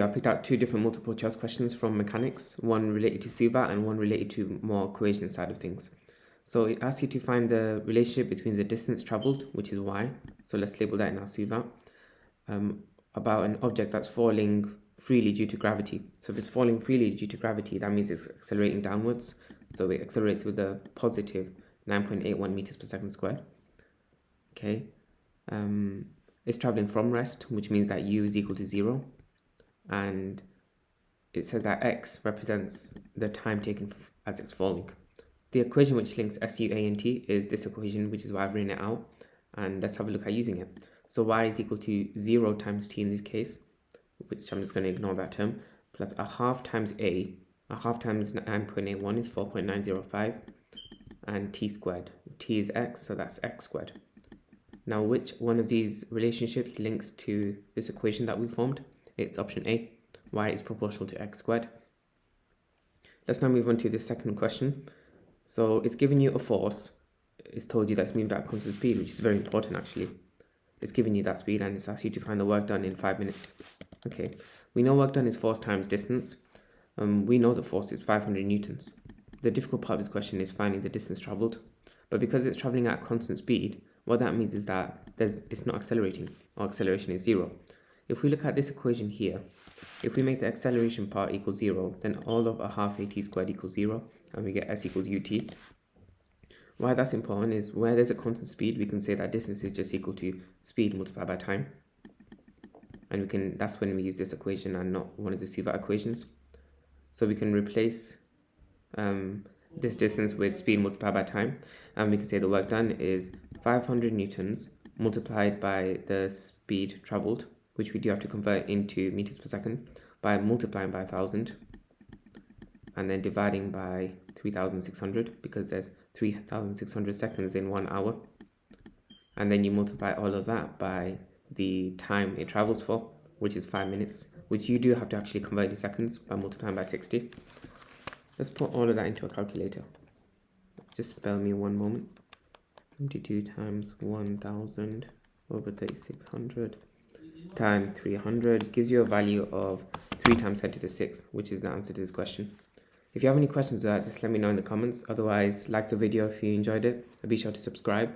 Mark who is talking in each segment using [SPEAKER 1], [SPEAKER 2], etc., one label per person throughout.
[SPEAKER 1] I picked out two different multiple choice questions from mechanics, one related to Suvat and one related to more equation side of things. So it asks you to find the relationship between the distance traveled, which is y, so let's label that in our Suvat, about an object that's falling freely due to gravity. So if it's falling freely due to gravity, that means it's accelerating downwards. So it accelerates with a positive 9.81 meters per second squared. Okay, it's traveling from rest, which means that u is equal to 0. And it says that x represents the time taken as it's falling. The equation which links SU, A, and T is this equation, which is why I've written it out. And let's have a look at using it. So y is equal to 0 times t in this case, which I'm just going to ignore that term, plus a half times a. A half times 9.81 is 4.905, and t squared. T is x, so that's x squared. Now, which one of these relationships links to this equation that we formed? It's option A, y is proportional to x squared. Let's now move on to the second question. So it's given you a force. It's told you that it's moved at constant speed, which is very important actually. It's given you that speed and it's asked you to find the work done in 5 minutes. Okay, we know work done is force times distance. We know the force is 500 newtons. The difficult part of this question is finding the distance traveled. But because it's traveling at constant speed, what that means is that it's not accelerating, or acceleration is 0. If we look at this equation here, if we make the acceleration part equal 0, then all of a half at squared equals 0, and we get s equals ut. Why that's important is where there's a constant speed, we can say that distance is just equal to speed multiplied by time. And that's when we use this equation and not one of the Suvat equations. So we can replace this distance with speed multiplied by time, and we can say the work done is 500 newtons multiplied by the speed traveled, which we do have to convert into meters per second, by multiplying by 1,000 and then dividing by 3,600, because there's 3,600 seconds in 1 hour, and then you multiply all of that by the time it travels for, which is 5 minutes, which you do have to actually convert to seconds by multiplying by 60. Let's put all of that into a calculator. Just spare me one moment. 22 times 1,000 over 3,600 times 300 gives you a value of 3 times 10 to the 6, which is the answer to this question. If you have any questions to that, just let me know in the comments. Otherwise, like the video if you enjoyed it, and be sure to subscribe.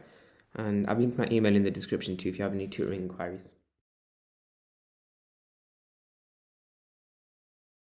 [SPEAKER 1] And I've linked my email in the description too if you have any tutoring inquiries.